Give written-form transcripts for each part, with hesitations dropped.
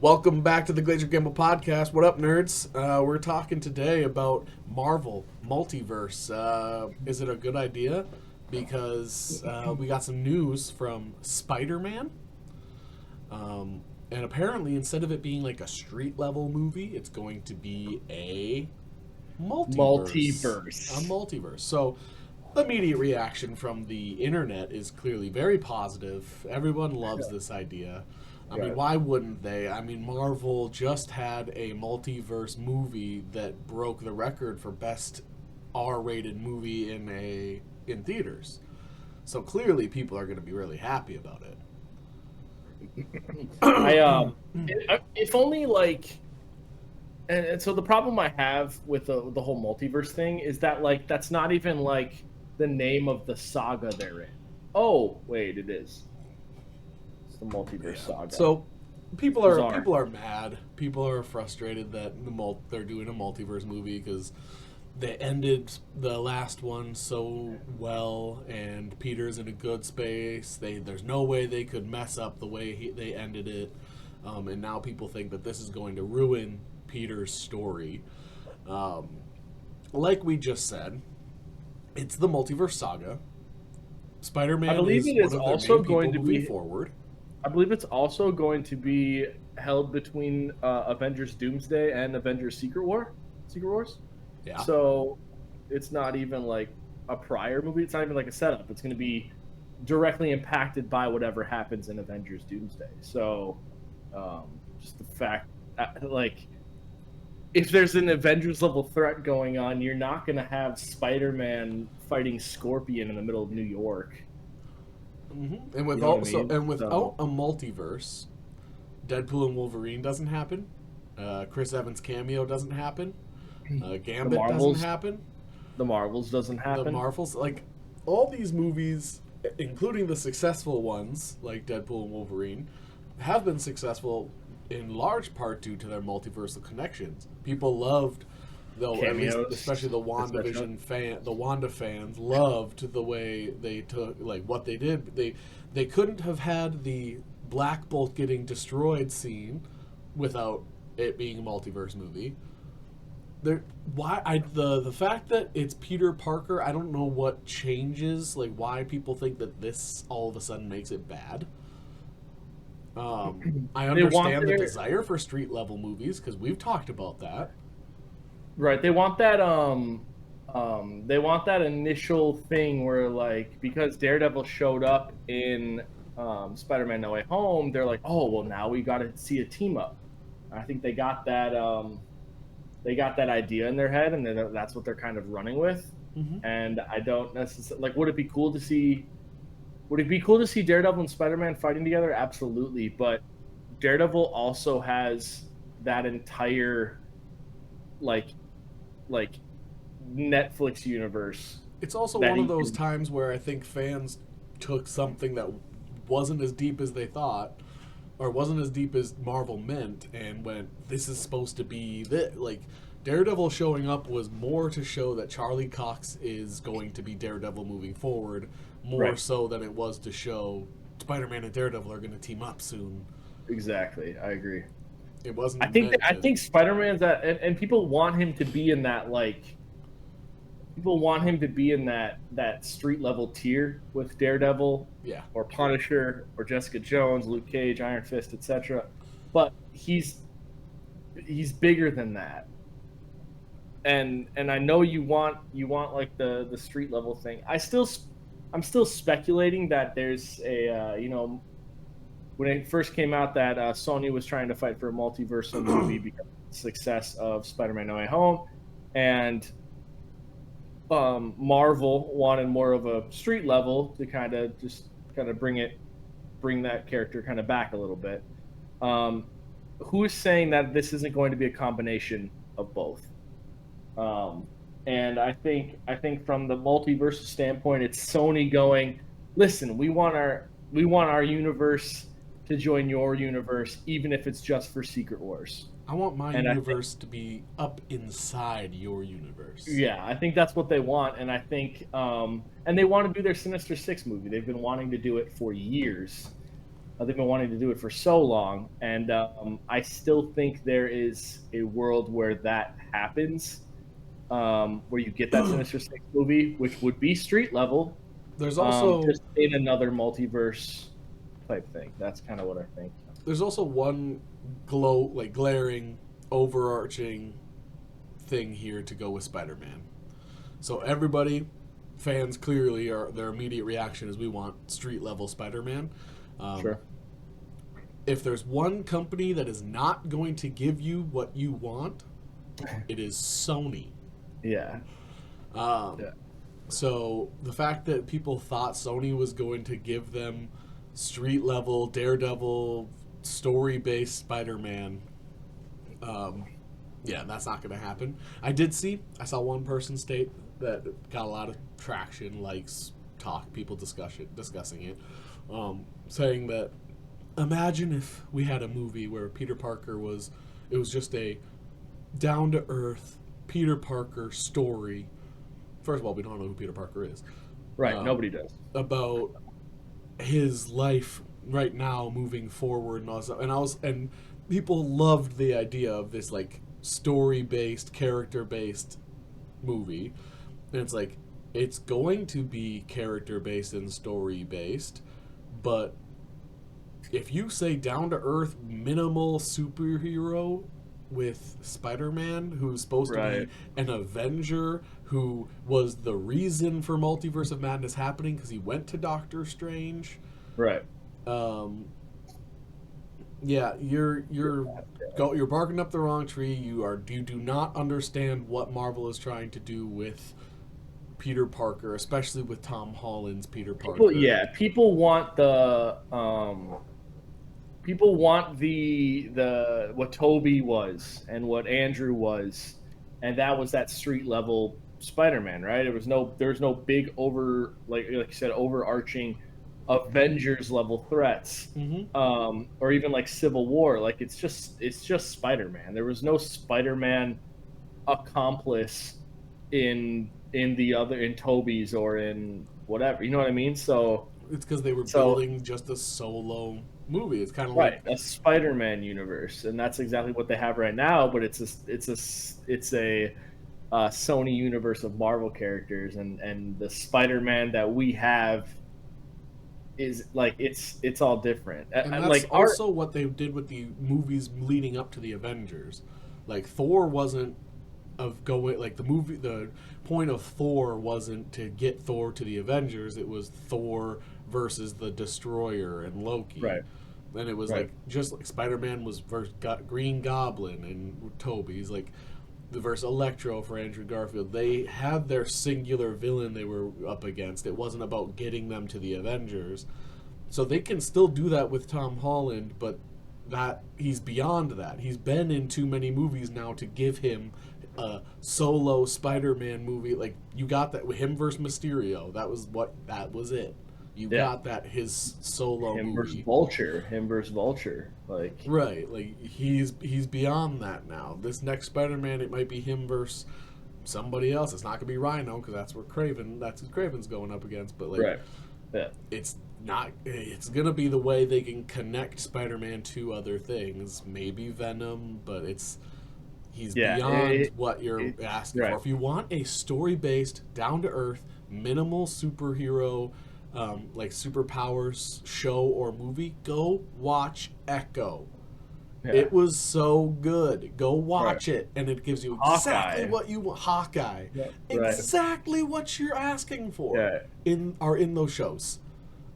Welcome back to the Glacier Gamble podcast. What up, nerds? We're talking today about Marvel Multiverse. Is it a good idea? Because we got some news from Spider-Man. And apparently, instead of it being like a street level movie, it's going to be a multiverse. A multiverse. So, immediate reaction from the internet is clearly very positive. Everyone loves this idea. I mean, why wouldn't they? I mean, Marvel just had a multiverse movie that broke the record for best R-rated movie in theaters. So clearly, people are going to be really happy about it. If only like, and so the problem I have with the whole multiverse thing is that like that's not even like the name of the saga they're in. Oh wait, it is. The multiverse saga. So people are mad. People are frustrated that they're doing a multiverse movie because they ended the last one so well, and Peter's in a good space. There's no way they could mess up the way they ended it, and now people think that this is going to ruin Peter's story. Like we just said, it's the multiverse saga. Spider-Man I believe it is also going to be forward. I believe it's also going to be held between Avengers Doomsday and Avengers Secret Wars. Yeah. So it's not even like a prior movie. It's not even like a setup. It's going to be directly impacted by whatever happens in Avengers Doomsday. So just the fact that, like, if there's an Avengers level threat going on, you're not going to have Spider-Man fighting Scorpion in the middle of New York. Mm-hmm. And without a multiverse, Deadpool and Wolverine doesn't happen. Chris Evans' cameo doesn't happen. Gambit doesn't happen. The Marvels doesn't happen. The Marvels, like all these movies, including the successful ones like Deadpool and Wolverine, have been successful in large part due to their multiversal connections. People loved, especially the WandaVision the Wanda fans loved the way they took, like what they did. They couldn't have had the Black Bolt getting destroyed scene without it being a multiverse movie. The fact that it's Peter Parker, I don't know what changes, like why people think that this all of a sudden makes it bad. I understand the desire for street level movies because we've talked about that. Right, they want that initial thing where, like, because Daredevil showed up in Spider-Man No Way Home, they're like, oh well, now we got to see a team up. I think they got that idea in their head, and that's what they're kind of running with. Mm-hmm. And I don't necessarily like. Would it be cool to see Daredevil and Spider-Man fighting together? Absolutely, but Daredevil also has that entire like Netflix universe. It's also one of those times where I think fans took something that wasn't as deep as they thought, or wasn't as deep as Marvel meant, and went, this is supposed to be this. Like, Daredevil showing up was more to show that Charlie Cox is going to be Daredevil moving forward, more so than it was to show Spider-Man and Daredevil are going to team up soon. Exactly, I agree. It wasn't. I think Spider-Man's that, and people want him to be in that, like, people want him to be in that street level tier with Daredevil, or Punisher, or Jessica Jones, Luke Cage, Iron Fist, etc. But he's bigger than that. And I know you want like the street level thing. I'm still speculating that there's a when it first came out that Sony was trying to fight for a multiversal movie because of the success of Spider-Man No Way Home, and Marvel wanted more of a street level to kind of bring that character kind of back a little bit. Who is saying that this isn't going to be a combination of both? And I think from the multiverse standpoint, it's Sony going, listen, we want our universe to join your universe, even if it's just for Secret Wars. I want my universe to be up inside your universe. Yeah, I think that's what they want, and I think and they want to do their Sinister Six movie. They've been wanting to do it for years. They've been wanting to do it for so long, and I still think there is a world where that happens, where you get that Sinister Six movie, which would be street level, There's also just in another multiverse type thing. That's kind of what I think. there's also one glaring, overarching thing here to go with Spider-Man. So everybody, fans clearly are their immediate reaction is we want street level Spider-Man. Sure. If there's one company that is not going to give you what you want, it is Sony. Yeah. Yeah. So the fact that people thought Sony was going to give them street level Daredevil story based Spider-Man, yeah, that's not going to happen. I saw one person state that got a lot of traction, likes, people discussing it, saying that imagine if we had a movie where Peter Parker it was just a down to earth Peter Parker story. First of all, we don't know who Peter Parker is. Right, nobody does. About his life right now moving forward and all that stuff. And people loved the idea of this like story-based, character-based movie. And it's like it's going to be character-based and story-based, but if you say down to earth minimal superhero with Spider-Man, who's supposed to be an Avenger, who was the reason for Multiverse of Madness happening because he went to Doctor Strange. Right. Yeah, you're barking up the wrong tree. You do not understand what Marvel is trying to do with Peter Parker, especially with Tom Holland's Peter Parker. People want the what Toby was and what Andrew was, and that was that street level Spider-Man, right? There was no big like you said, overarching Avengers level threats, or even like Civil War. Like it's just Spider-Man. There was no Spider-Man accomplice in Toby's or in whatever. You know what I mean? So it's because they were building just a solo movie. It's kind of like a Spider-Man universe, and that's exactly what they have right now. But it's a Sony universe of Marvel characters, and the Spider-Man that we have is like it's all different. And that's like also what they did with the movies leading up to the Avengers. Like Thor wasn't the point of Thor wasn't to get Thor to the Avengers. It was Thor versus the Destroyer and Loki. Right. And it was like just like Spider-Man was versus Green Goblin and Toby's like the versus Electro for Andrew Garfield. They had their singular villain they were up against. It wasn't about getting them to the Avengers. So they can still do that with Tom Holland, but that he's beyond that. He's been in too many movies now to give him a solo Spider-Man movie. Like you got that with him versus Mysterio. That was it. You got that his solo him movie. Him versus Vulture. Like right, like he's beyond that now. This next Spider-Man, it might be him versus somebody else. It's not gonna be Rhino because that's who Craven's going up against. But like, it's not. It's gonna be the way they can connect Spider-Man to other things. Maybe Venom, but he's beyond what you're asking for. If you want a story-based, down-to-earth, minimal superhero. Like superpowers show or movie, go watch Echo. It was so good. Go watch it, and it gives you exactly what you want. Hawkeye, exactly what you're asking for in those shows.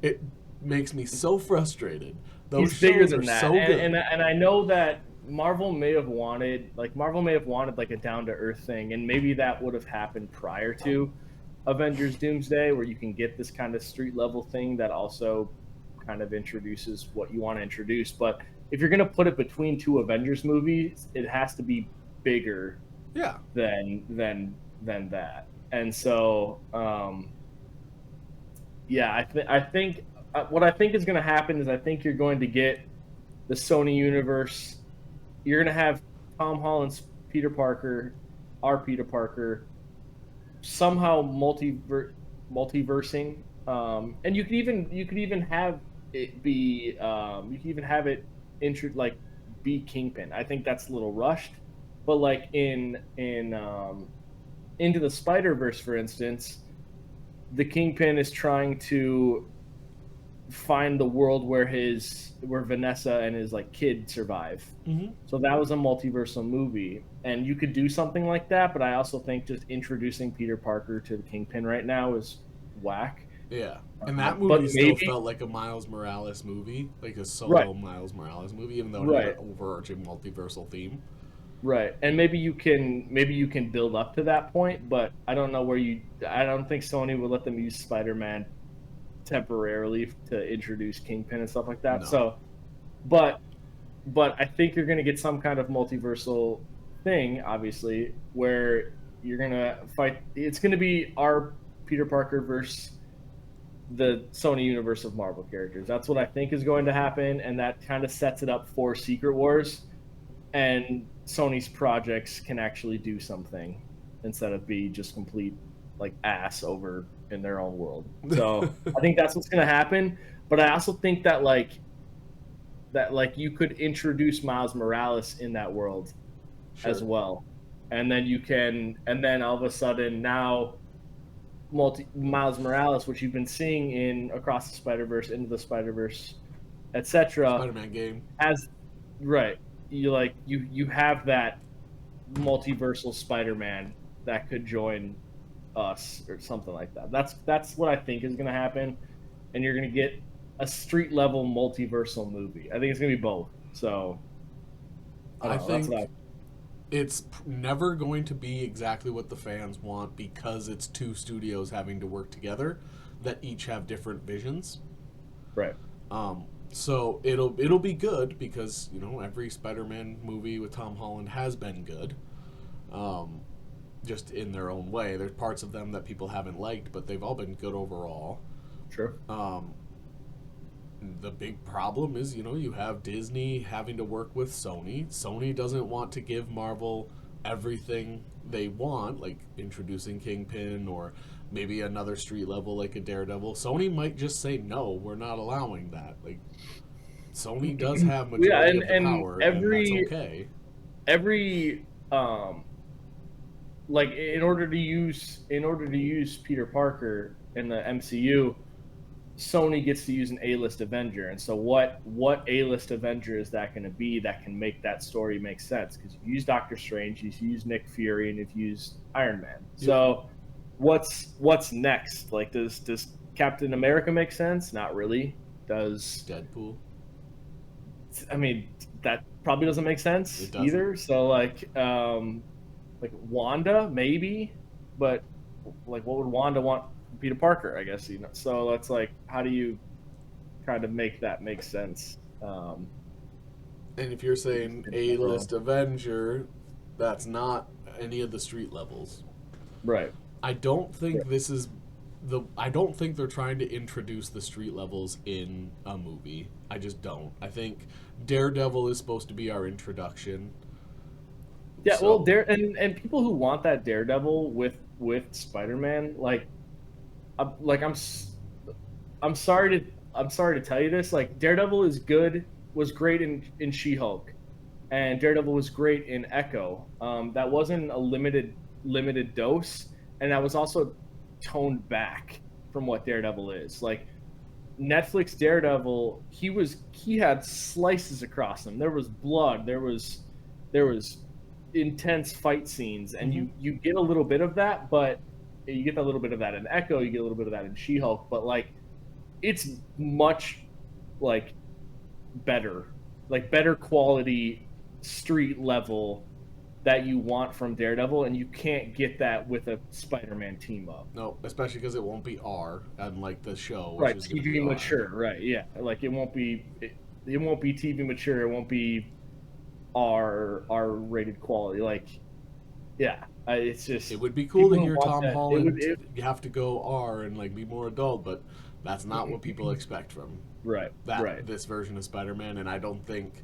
It makes me so frustrated. Those He's bigger shows than are that, so good. And I know that Marvel may have wanted like a down to earth thing, and maybe that would have happened prior to Avengers Doomsday, where you can get this kind of street level thing that also kind of introduces what you want to introduce. But if you're going to put it between two Avengers movies, it has to be bigger than that. And so I think what I think is going to happen is I think you're going to get the Sony universe. You're going to have Tom Holland's Peter Parker, our Peter Parker, somehow multiversing, and you could even have it be you can even have it like be Kingpin. I think that's a little rushed, but like in Into the Spider-Verse, for instance, the Kingpin is trying to find the world where Vanessa and his like kid survive. Mm-hmm. So that was a multiversal movie, and you could do something like that. But I also think just introducing Peter Parker to the Kingpin right now is whack. Yeah, and that But movie still maybe felt like a Miles Morales movie, like a right, solo Miles Morales movie, even though it had right, an overarching multiversal theme. right, and maybe you can build up to that point. But I don't know where you. I don't think Sony would let them use Spider-Man temporarily to introduce Kingpin and stuff like that. No. So, but I think you're going to get some kind of multiversal thing, obviously, where you're going to fight. It's going to be our Peter Parker versus the Sony universe of Marvel characters. That's what I think is going to happen, and that kind of sets it up for Secret Wars, and Sony's projects can actually do something instead of be just complete like ass over in their own world. So I think that's what's going to happen. But I also think that you could introduce Miles Morales in that world as well, and then all of a sudden now Miles Morales, which you've been seeing in Across the Spider-Verse, Into the Spider-Verse, etc. Spider-Man game. As right, you have that multiversal Spider-Man that could join us or something like that. That's what I think is going to happen, and you're going to get a street level multiversal movie. I think it's going to be both. So I think it's never going to be exactly what the fans want because it's two studios having to work together that each have different visions. Right. So it'll be good because every Spider-Man movie with Tom Holland has been good. Just in their own way. There's parts of them that people haven't liked, but they've all been good overall. Sure. The big problem is, you have Disney having to work with Sony. Sony doesn't want to give Marvel everything they want, like introducing Kingpin or maybe another street level like a Daredevil. Sony might just say, no, we're not allowing that. Like, Sony does have majority of the power, and that's okay. Like in order to use Peter Parker in the MCU, Sony gets to use an A-list Avenger, and so what A-list Avenger is that going to be that can make that story make sense? Because you've used Doctor Strange, you've used Nick Fury, and you've used Iron Man. Yeah. So what's next? Like, does Captain America make sense? Not really. Does Deadpool? I mean, that probably doesn't make sense either. So like Wanda maybe, but like what would Wanda want? Peter Parker, I guess, So that's like, how do you kind of make that make sense? And if you're saying A-list Avenger, that's not any of the street levels, right? I don't think I don't think they're trying to introduce the street levels in a movie. I just don't. I think Daredevil is supposed to be our introduction. Yeah, so. Well, and people who want that Daredevil with Spider-Man, I'm sorry to tell you this. Like, Daredevil was great in She-Hulk, and Daredevil was great in Echo. That wasn't a limited dose, and that was also toned back from what Daredevil is. Like, Netflix Daredevil, he had slices across him. There was blood. There was intense fight scenes, and you get a little bit of that, but you get a little bit of that in Echo, you get a little bit of that in She-Hulk, but like it's much better quality street level that you want from Daredevil, and you can't get that with a Spider-Man team up. No, especially because it won't be R, unlike the show, which is TV mature, right? Yeah, like it won't be TV mature. It won't be R rated quality. Like, yeah, it's just. It would be cool to hear Tom Holland. You have to go R and be more adult, but that's not what people expect from this version of Spider-Man, and I don't think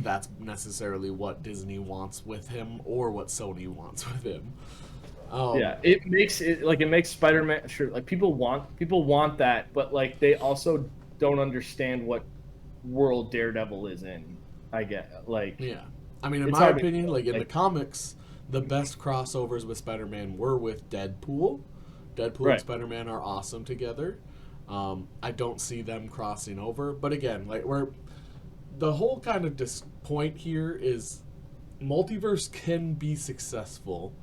that's necessarily what Disney wants with him or what Sony wants with him. Yeah, it makes Spider-Man, sure, like people want that, but like they also don't understand what world Daredevil is in. I get like yeah. I mean, in my opinion, like in the comics, the best crossovers with Spider-Man were with Deadpool. Deadpool and Spider-Man are awesome together. I don't see them crossing over, but again, like the whole kind of point here is multiverse can be successful.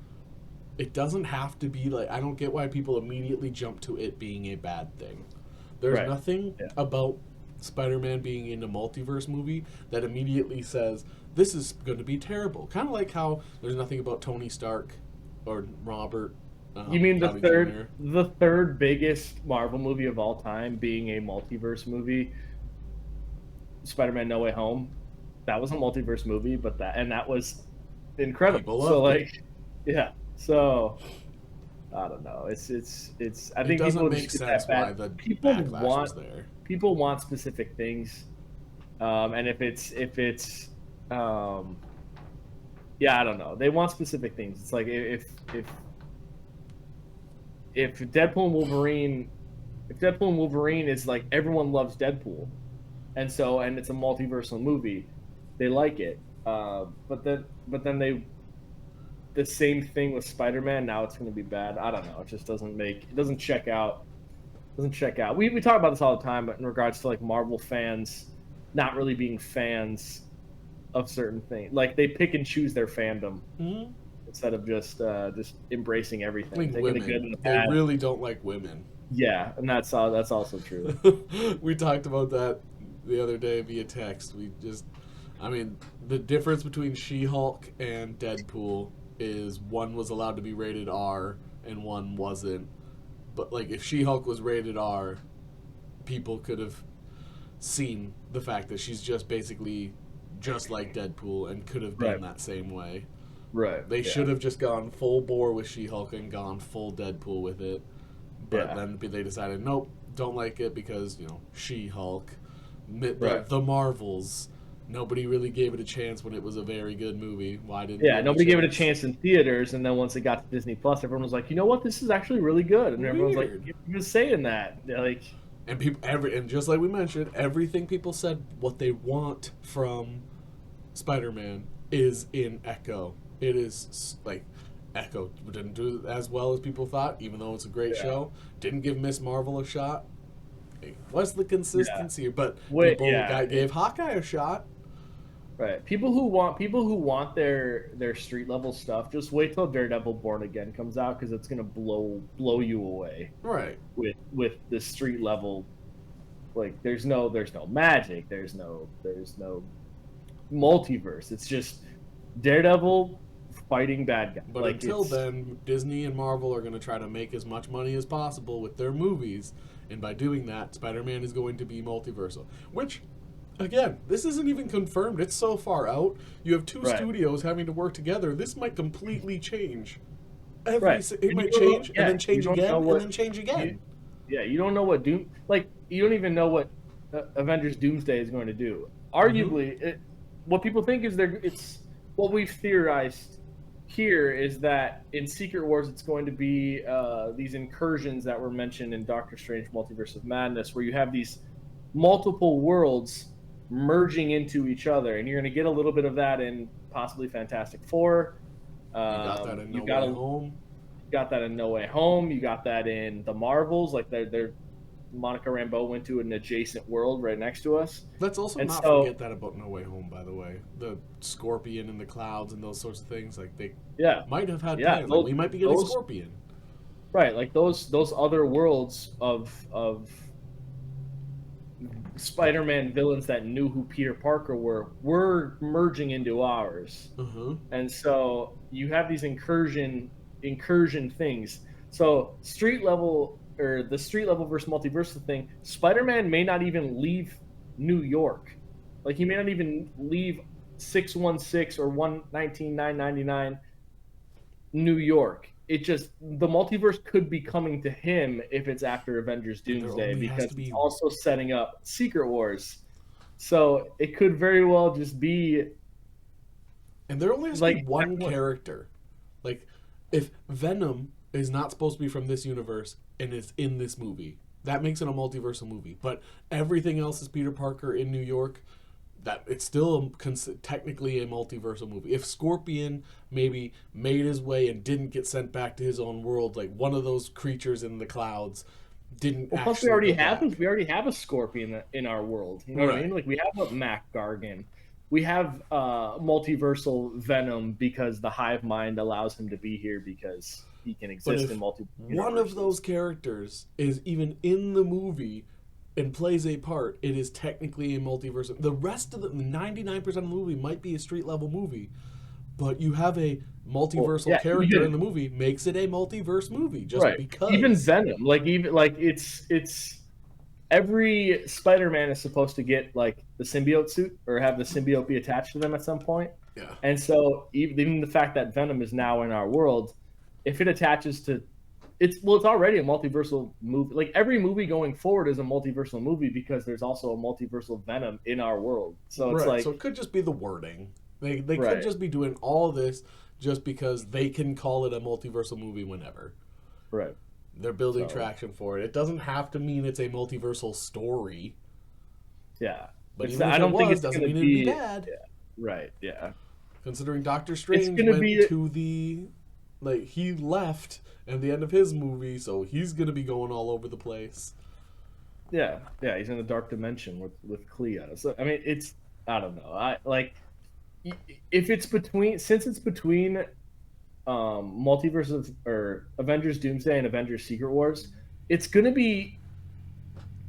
It doesn't have to be like, I don't get why people immediately jump to it being a bad thing. There's nothing about Spider-Man being in a multiverse movie that immediately says this is going to be terrible. Kind of like how there's nothing about Tony Stark or Robert. You mean the third biggest Marvel movie of all time being a multiverse movie, Spider-Man: No Way Home? That was a multiverse movie, but that was incredible. So like, yeah. So I don't know. It's. I think it doesn't people make sense why the backlash was there. People want specific things, and if it's yeah, I don't know. They want specific things. It's like if Deadpool and Wolverine is like, everyone loves Deadpool, and it's a multiversal movie, they like it. But then the same thing with Spider-Man. Now it's going to be bad. I don't know. It just doesn't check out. We talk about this all the time, but in regards to like Marvel fans not really being fans of certain things, like they pick and choose their fandom. Mm-hmm. Instead of just embracing everything, taking the good and the bad. They really don't like women. Yeah, and that's also true. We talked about that the other day via text. The difference between She-Hulk and Deadpool is one was allowed to be rated R and one wasn't. But like, if She-Hulk was rated R, people could have seen the fact that she's just basically just like Deadpool and could have been that same way. Right. They should have just gone full bore with She-Hulk and gone full Deadpool with it. But then they decided, nope, don't like it because, She-Hulk, the Marvels. Nobody really gave it a chance when it was a very good movie. Why didn't? Yeah, nobody gave it a chance in theaters, and then once it got to Disney Plus, everyone was like, you know what, this is actually really good, and everyone's like, you're just saying that, like. And people, and just like we mentioned, everything people said what they want from Spider-Man is in Echo. It is like Echo didn't do as well as people thought, even though it's a great show. Didn't give Miss Marvel a shot. What's the consistency? Yeah. But people gave Hawkeye a shot. Right. People who want their street level stuff, just wait till Daredevil Born Again comes out, because it's gonna blow you away. Right. With the street level, like there's no magic, there's no multiverse. It's just Daredevil fighting bad guys. But until then, Disney and Marvel are going to try to make as much money as possible with their movies, and by doing that, Spider-Man is going to be multiversal. Which, again, this isn't even confirmed. It's so far out. You have two studios having to work together. This might completely change. It might change, and then change again, and then change again. Yeah, you don't know what you don't even know what Avengers Doomsday is going to do. Arguably, what people think is it's what we've theorized here is that in Secret Wars it's going to be these incursions that were mentioned in Doctor Strange Multiverse of Madness, where you have these multiple worlds merging into each other, and you're going to get a little bit of that in possibly Fantastic Four. You got that in No Way Home. You got that in No Way Home. You got that in the Marvels. Like they're Monica Rambeau went to an adjacent world right next to us. Let's also not forget that about No Way Home, by the way. The Scorpion in the clouds and those sorts of things. Like they might have had plans. Like we might be getting Scorpion. Right, like those other worlds of Spider-Man villains that knew who Peter Parker were merging into ours. And so you have these incursion things. So street level, or the street level versus multiversal thing, Spider-Man may not even leave New York. Like he may not even leave 616 or 119,999 New York. It just, the multiverse could be coming to him if it's after Avengers Doomsday, because it's also setting up Secret Wars. So it could very well just be. And there only has to be one character. Like, if Venom is not supposed to be from this universe and is in this movie, that makes it a multiversal movie. But everything else is Peter Parker in New York. That it's still technically a multiversal movie. If Scorpion maybe made his way and didn't get sent back to his own world, like one of those creatures in the clouds didn't. Well, plus we already have a Scorpion in our world. You know what I mean? Like we have a Mac Gargan. We have multiversal Venom because the hive mind allows him to be here because he can exist in multiple universes. One of those characters is even in the movie and plays a part, it is technically a multiverse. The rest of the 99% of the movie might be a street level movie, but you have a multiversal character in the movie makes it a multiverse movie just because. Even Venom, it's every Spider-Man is supposed to get like the symbiote suit or have the symbiote be attached to them at some point. Yeah. And so even the fact that Venom is now in our world, if it attaches to it's already a multiversal movie. Like every movie going forward is a multiversal movie because there's also a multiversal Venom in our world. So it's like, so it could just be the wording. They could just be doing all this just because they can call it a multiversal movie whenever. Right. They're building traction for it. It doesn't have to mean it's a multiversal story. Yeah. But even I don't think it doesn't mean it'd be bad. Yeah. Right. Yeah. Considering Doctor Strange went to the he left at the end of his movie, so he's gonna be going all over the place. Yeah, he's in a dark dimension with Clea. So I mean, I don't know. If it's between multiverse or Avengers Doomsday and Avengers Secret Wars, it's gonna be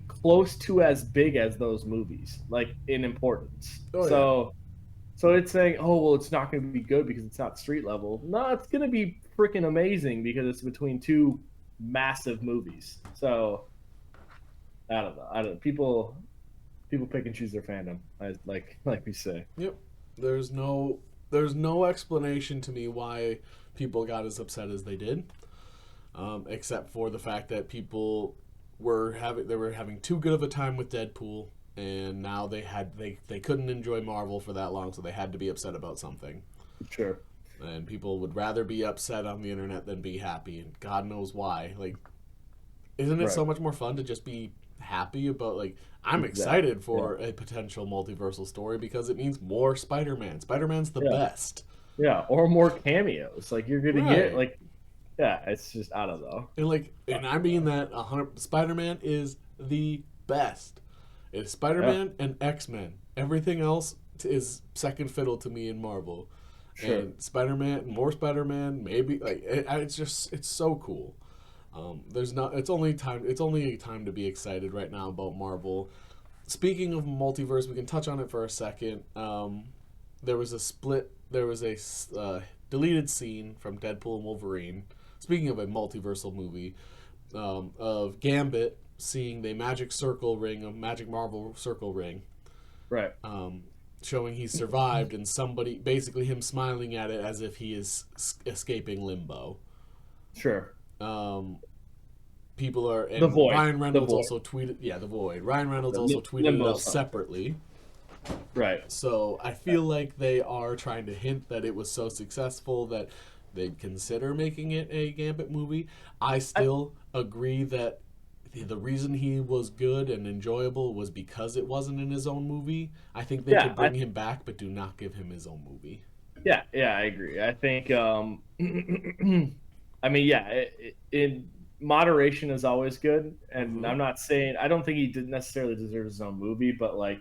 close to as big as those movies, like in importance. So it's saying, oh, well, it's not going to be good because it's not street level. No, it's going to be freaking amazing because it's between two massive movies. So I don't know. People pick and choose their fandom, like we say. Yep. There's no explanation to me why people got as upset as they did, except for the fact that people were having too good of a time with Deadpool. And now they couldn't enjoy Marvel for that long, so they had to be upset about something. Sure. And people would rather be upset on the internet than be happy, and God knows why. Like, isn't it so much more fun to just be happy about, like, I'm excited for a potential multiversal story because it means more Spider-Man. Spider-Man's the best. Yeah, or more cameos. Like, you're going to get, like, it's just, I don't know. And I mean that 100. Spider-Man is the best. It's Spider-Man and X-Men. Everything else is second fiddle to me in Marvel. Sure. And Spider-Man, more Spider-Man, maybe it's so cool. It's only a time to be excited right now about Marvel. Speaking of multiverse, we can touch on it for a second. There was a deleted scene from Deadpool and Wolverine. Speaking of a multiversal movie, of Gambit seeing the magic Marvel circle ring, right? Showing he survived, and basically him smiling at it as if he is escaping limbo. Sure. People are the Void. Ryan Reynolds also tweeted. Yeah, the Void. Ryan Reynolds also tweeted it out separately. Right. So I feel like they are trying to hint that it was so successful that they'd consider making it a Gambit movie. I still agree that the reason he was good and enjoyable was because it wasn't in his own movie. I think they could bring him back, but do not give him his own movie. Yeah, I agree. I think, in moderation is always good. And I'm not saying, I don't think he didn't necessarily deserve his own movie, but like,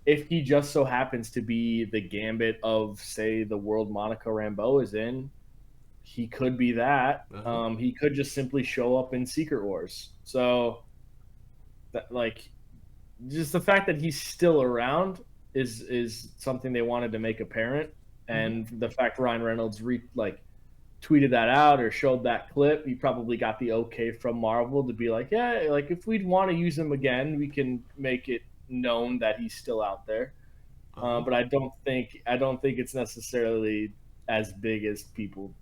if he just so happens to be the Gambit of, say, the world Monica Rambeau is in, he could be that. He could just simply show up in Secret Wars. So, just the fact that he's still around is something they wanted to make apparent. And the fact Ryan Reynolds tweeted that out or showed that clip, he probably got the okay from Marvel to be like, yeah, like if we'd want to use him again, we can make it known that he's still out there. But I don't think it's necessarily as big as people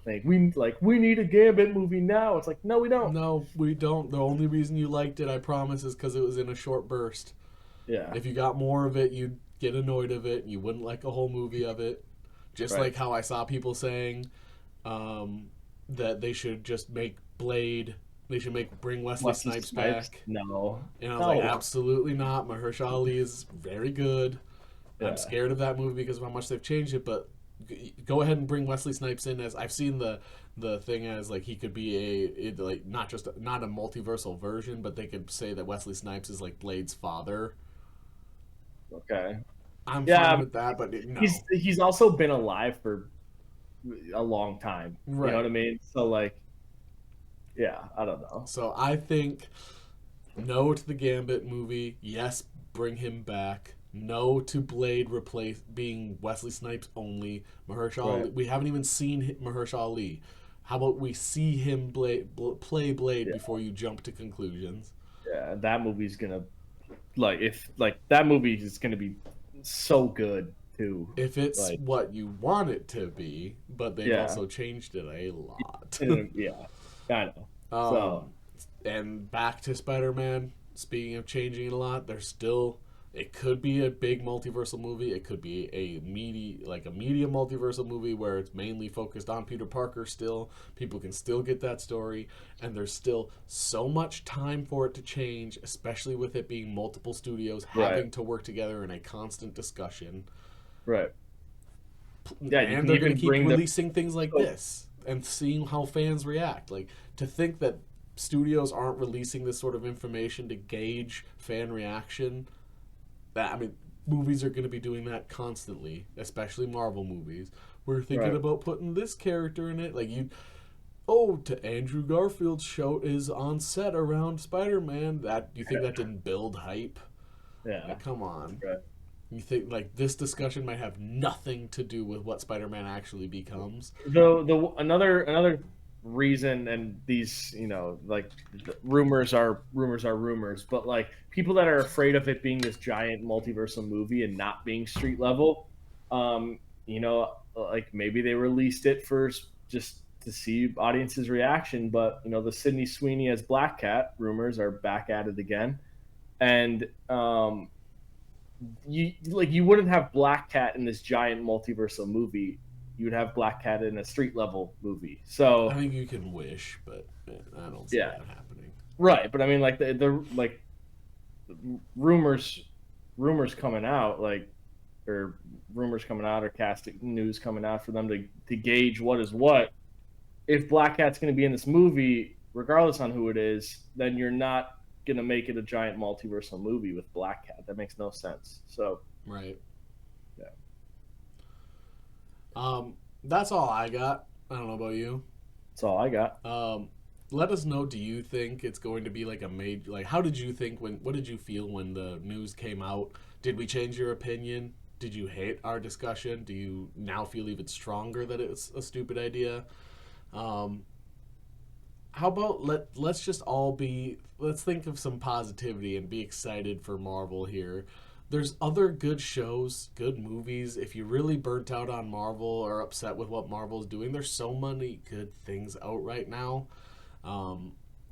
think. We need a Gambit movie now. It's like, no, we don't. No, we don't. The only reason you liked it, I promise, is because it was in a short burst. Yeah. If you got more of it, you'd get annoyed of it. You wouldn't like a whole movie of it. Just like how I saw people saying that they should just make Blade They should bring Wesley Snipes back. No. And I was like, absolutely not. Mahershala Ali is very good. Yeah. I'm scared of that movie because of how much they've changed it, but go ahead and bring Wesley Snipes in. As I've seen the thing as like he could be not a multiversal version, but they could say that Wesley Snipes is like Blade's father. Okay. I'm fine with that, but no. He's also been alive for a long time. Right. You know what I mean? So like, yeah, I don't know. So I think no to the Gambit movie. Yes, bring him back. No to Blade being Wesley Snipes only. Mahershala Ali. We haven't even seen Mahershala Ali. How about we see him play Blade before you jump to conclusions? Yeah, that movie's gonna that movie is gonna be so good too. If it's what you want it to be, but they've also changed it a lot. Yeah, I know. And back to Spider-Man. Speaking of changing it a lot, there's still. It could be a big multiversal movie. It could be a media multiversal movie where it's mainly focused on Peter Parker still. People can still get that story. And there's still so much time for it to change, especially with it being multiple studios having to work together in a constant discussion. Right. Yeah, and they're going to keep releasing things like this and seeing how fans react. Like, to think that studios aren't releasing this sort of information to gauge fan reaction... movies are going to be doing that constantly, especially Marvel movies. We're thinking about putting this character in it. Like to Andrew Garfield's show is on set around Spider-Man. You think that didn't build hype? Yeah. Like, come on. Right. You think this discussion might have nothing to do with what Spider-Man actually becomes? Another reason, and these rumors are rumors, but like people that are afraid of it being this giant multiversal movie and not being street level, like maybe they released it first just to see audiences reaction, but the Sydney Sweeney as Black Cat rumors are back at it again, and you wouldn't have Black Cat in this giant multiversal movie. You would have Black Cat in a street level movie. So I think you can wish, but I don't see that happening. Right, but I mean, like the rumors coming out, or casting news coming out for them to gauge what is what. If Black Cat's going to be in this movie, regardless on who it is, then you're not going to make it a giant multiversal movie with Black Cat. That makes no sense. So right. Yeah. That's all I got. I don't know about you. That's all I got. Let us know. Do you think it's going to be like a major? How did you think what did you feel when the news came out? Did we change your opinion? Did you hate our discussion? Do you now feel even stronger that it's a stupid idea? How about let's just let's think of some positivity and be excited for Marvel here. There's other good shows, good movies. If you're really burnt out on Marvel or upset with what Marvel's doing, there's so many good things out right now.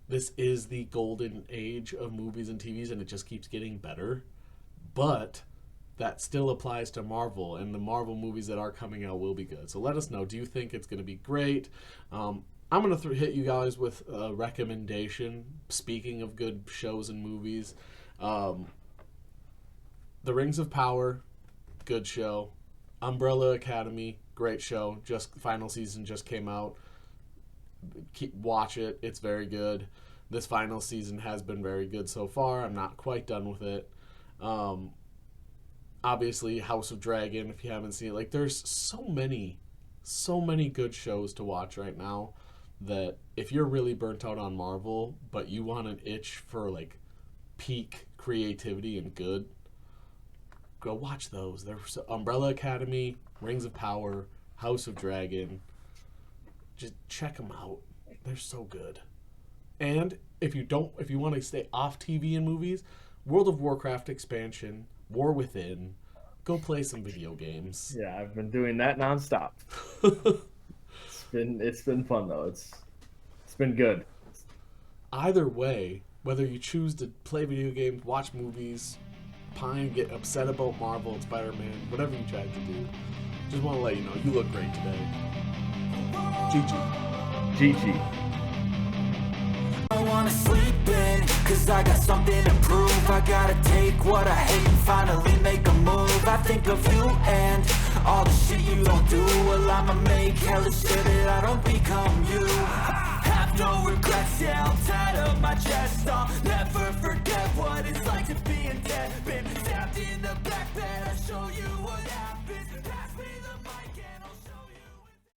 This is the golden age of movies and TVs, and it just keeps getting better. But that still applies to Marvel, and the Marvel movies that are coming out will be good. So let us know. Do you think it's going to be great? I'm going to hit you guys with a recommendation. Speaking of good shows and movies, The Rings of Power, good show. Umbrella Academy, great show. Final season just came out. Watch it. It's very good. This final season has been very good so far. I'm not quite done with it. Obviously, House of Dragon, if you haven't seen it. There's so many good shows to watch right now that if you're really burnt out on Marvel, but you want an itch for peak creativity and good, go watch those. There's Umbrella Academy, Rings of Power, House of Dragon. Just check them out. They're so good. And if you want to stay off TV and movies, World of Warcraft expansion, War Within, go play some video games. Yeah, I've been doing that nonstop. It's been fun though. It's been good. Either way, whether you choose to play video games, watch movies, get upset about Marvel and Spider-Man, whatever you tried to do, just want to let you know you look great today. GG. GG. wanna sleep in, cause I got something to prove. I gotta take what I hate and finally make a move. I think of you and all the shit you don't do. Well, I'ma make hella sure that I don't become you. Have no regrets, yeah, I'm tired of my chest. I'll never forget what it's like to be in debt.